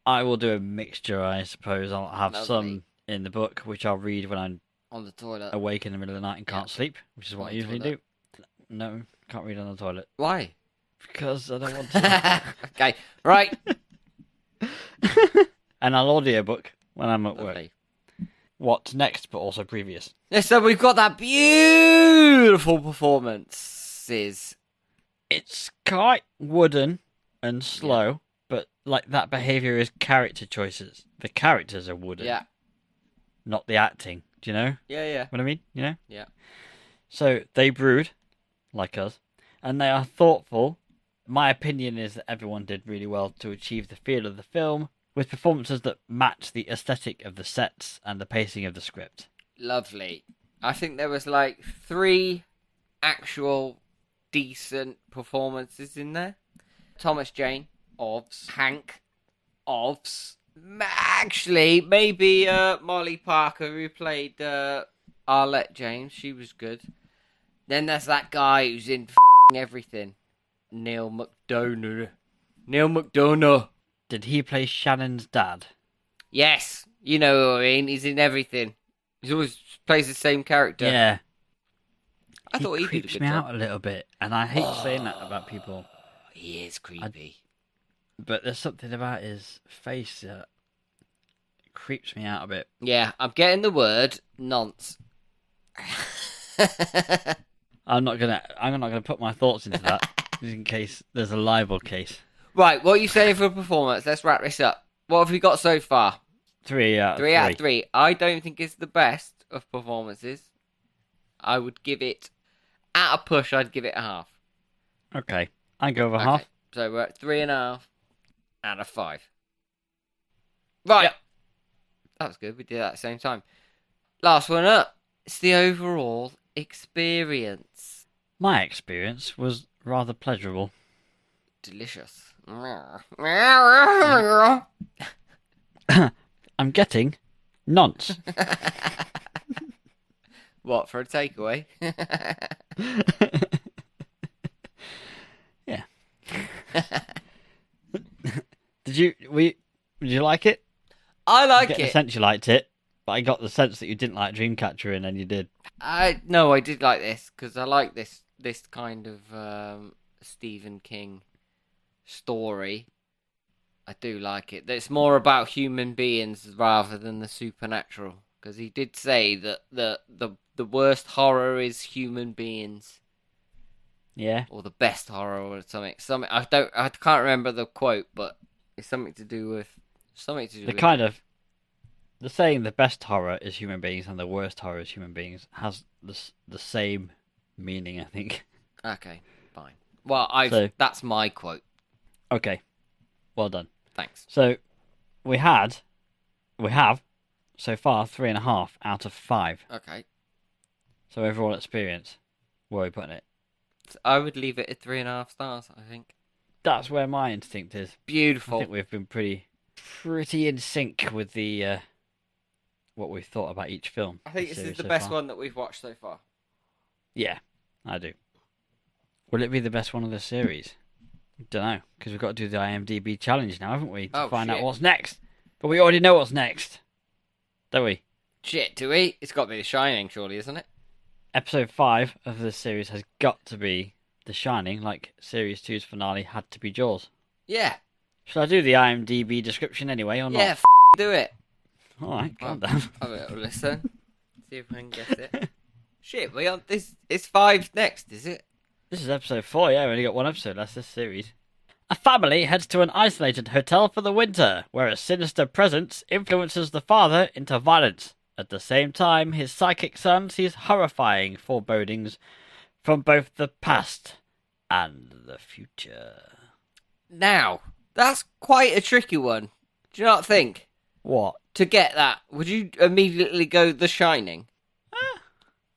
I will do a mixture, I suppose. I'll have Lovely. some in the book, which I'll read when I'm On the toilet. awake in the middle of the night and can't sleep, which is what On I the usually toilet. do. No, can't read on the toilet. Why? Because I don't want to. Okay, right. And I'll audiobook when I'm at work. Lovely. What's next, but also previous. Yeah, so we've got that beautiful performances. It's quite wooden and slow, but like that behaviour is character choices. The characters are wooden, Yeah, not the acting. Do you know yeah. what I mean? You know? Yeah. So they brood, like us, and they are thoughtful. My opinion is that everyone did really well to achieve the feel of the film, with performances that match the aesthetic of the sets and the pacing of the script. Lovely. I think there was like 3 actual decent performances in there. Thomas Jane, Ovs. Hank, Ovs. Actually, maybe Molly Parker, who played Arlette James. She was good. Then there's that guy who's in everything. Neil McDonough. Did he play Shannon's dad? Yes, you know what I mean. He's in everything. He always plays the same character. Yeah. I thought he did a creeps good me job. out a little bit, and I hate saying that about people, He is creepy. but there's something about his face that creeps me out a bit. Yeah, I'm getting the word nonce. I'm not gonna put my thoughts into that, just in case there's a libel case. Right, what are you saying for a performance? Let's wrap this up. What have we got so far? 3 out of 3 out of 3. I don't think it's the best of performances. I would give it, at a push, I'd give it a half. Okay, I go over Okay, half. so we're at 3.5 out of 5. Right. Yep. That was good. We did that at the same time. Last one up. It's the overall experience. My experience was rather pleasurable. Delicious. I'm getting nonce. What, for a takeaway? Yeah. Did you like it? I like Getting it. the sense you liked it, but I got the sense that you didn't like Dreamcatcher, and then you did. No, I did like this because I like this kind of Stephen King story. I do like it. It's more about human beings rather than the supernatural, because he did say that the worst horror is human beings. Yeah. Or the best horror or something. I can't remember the quote, but it's something to do with The saying the best horror is human beings and the worst horror is human beings has the same meaning, I think. Okay, fine. Well, that's my quote. Okay. Well done. Thanks. So we have so far 3.5 out of 5. Okay. So overall experience, where are we putting it? I would leave it at 3.5 stars, I think. That's where my instinct is. Beautiful. I think we've been pretty in sync with the what we've thought about each film. I think this is the best one that we've watched so far. Yeah, I do. Will it be the best one of the series? Don't know, because we've got to do the IMDb challenge now, haven't we? To find out what's next. But we already know what's next, don't we? Shit, do we? It's got to be The Shining, surely, isn't it? Episode 5 of this series has got to be The Shining, like Series 2's finale had to be Jaws. Yeah. Shall I do the IMDb description anyway, or not? Yeah, do it. Alright, calm down. Have a little listen. See if I can guess it. Shit, we on this. It's 5 next, is it? This is episode 4, yeah, we only got one episode left this series. A family heads to an isolated hotel for the winter, where a sinister presence influences the father into violence. At the same time, his psychic son sees horrifying forebodings from both the past and the future. Now, that's quite a tricky one. Do you not think? What? To get that, would you immediately go The Shining?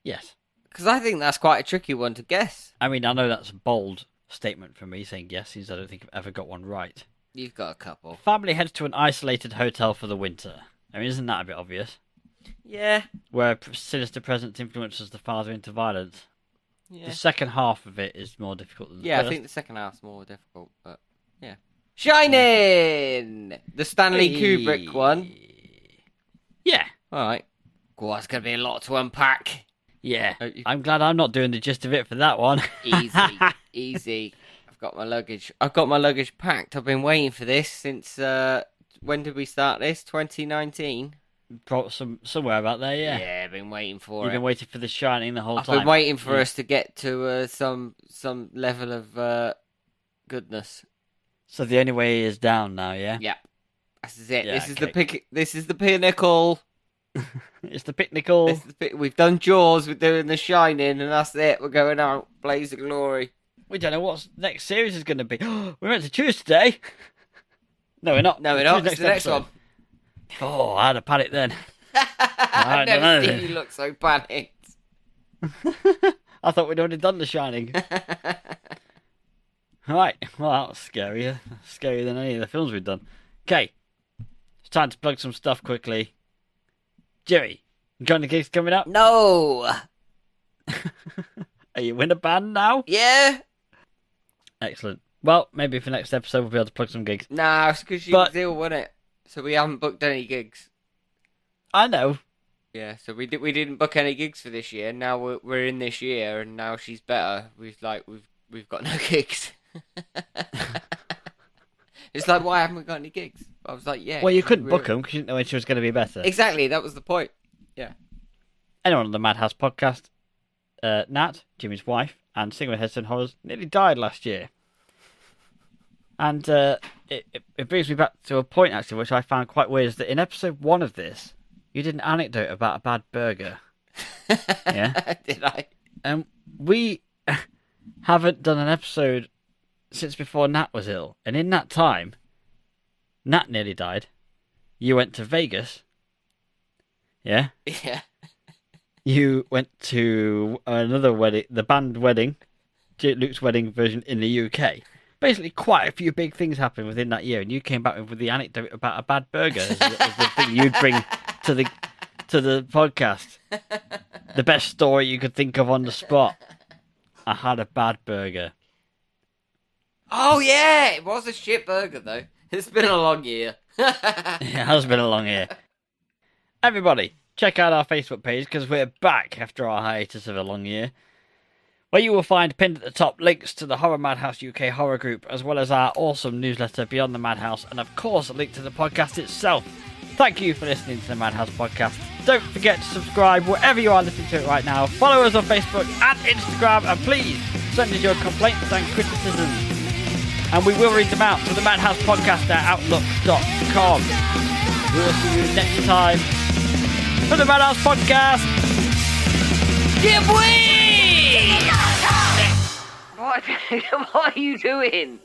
Yes. Because I think that's quite a tricky one to guess. I mean, I know that's a bold statement from me saying yes, since I don't think I've ever got one right. You've got a couple. Family heads to an isolated hotel for the winter. I mean, isn't that a bit obvious? Yeah. Where a sinister presence influences the father into violence. Yeah. The second half of it is more difficult than the Yeah, first. I think the second half's more difficult, but yeah. Shining! The Stanley Kubrick one. Yeah. Alright. Well, that's going to be a lot to unpack. Yeah. I'm glad I'm not doing the gist of it for that one. Easy. Easy. I've got my luggage packed. I've been waiting for this since, when did we start this? 2019? Somewhere about there, yeah. Yeah, I've been waiting for You've it. been waiting for The Shining the whole I've time. been waiting for us to get to some level of goodness. So the only way is down now, yeah? Yeah. This is it. Yeah, This is the pinnacle. It's the picnical. We've done Jaws, we're doing The Shining, and that's it. We're going out. Blaze of glory. We don't know what next series is going to be. We're meant to choose today. No, we're not. No, we're not. Choose It's the next one. Oh, I had a panic then. I've don't never know. seen you look so panicked. I thought we'd already done The Shining. Right, well, that was scarier. Scarier than any of the films we've done. Okay, it's time to plug some stuff quickly. Jerry, you got any gigs coming up? No. Are you in a band now? Yeah. Excellent. Well, maybe for next episode we'll be able to plug some gigs. Nah, it's because you deal, wasn't it? So we haven't booked any gigs. I know. Yeah, so we didn't book any gigs for this year. Now we're in this year, and now she's better. We've got no gigs. It's like, why haven't we got any gigs? I was like, yeah. Well, you couldn't book them because you didn't know when she was going to be better. Exactly, that was the point. Yeah. Anyone on the Madhouse podcast, Nat, Jimmy's wife, and singer of Headstone Horrors, nearly died last year. And it brings me back to a point, actually, which I found quite weird, is that in episode 1 of this, you did an anecdote about a bad burger. Yeah? Did I? And we haven't done an episode since before Nat was ill. And in that time, Nat nearly died. You went to Vegas. Yeah? Yeah. You went to another wedding, the band wedding, Luke's wedding version in the UK. Basically, quite a few big things happened within that year, and you came back with the anecdote about a bad burger as the thing you'd bring to the podcast. The best story you could think of on the spot. I had a bad burger. Oh, yeah, it was a shit burger, though. It's been a long year. It has been a long year. Everybody, check out our Facebook page, because we're back after our hiatus of a long year, where you will find pinned at the top links to the Horror Madhouse UK horror group, as well as our awesome newsletter Beyond the Madhouse, and of course a link to the podcast itself. Thank you for listening to the Madhouse podcast. Don't forget to subscribe wherever you are listening to it right now. Follow us on Facebook and Instagram, and please send us your complaints and criticisms, and we will read them out to the Madhouse Podcast at outlook.com. We will see you next time for the Madhouse Podcast. Yeah, boy! What are you doing?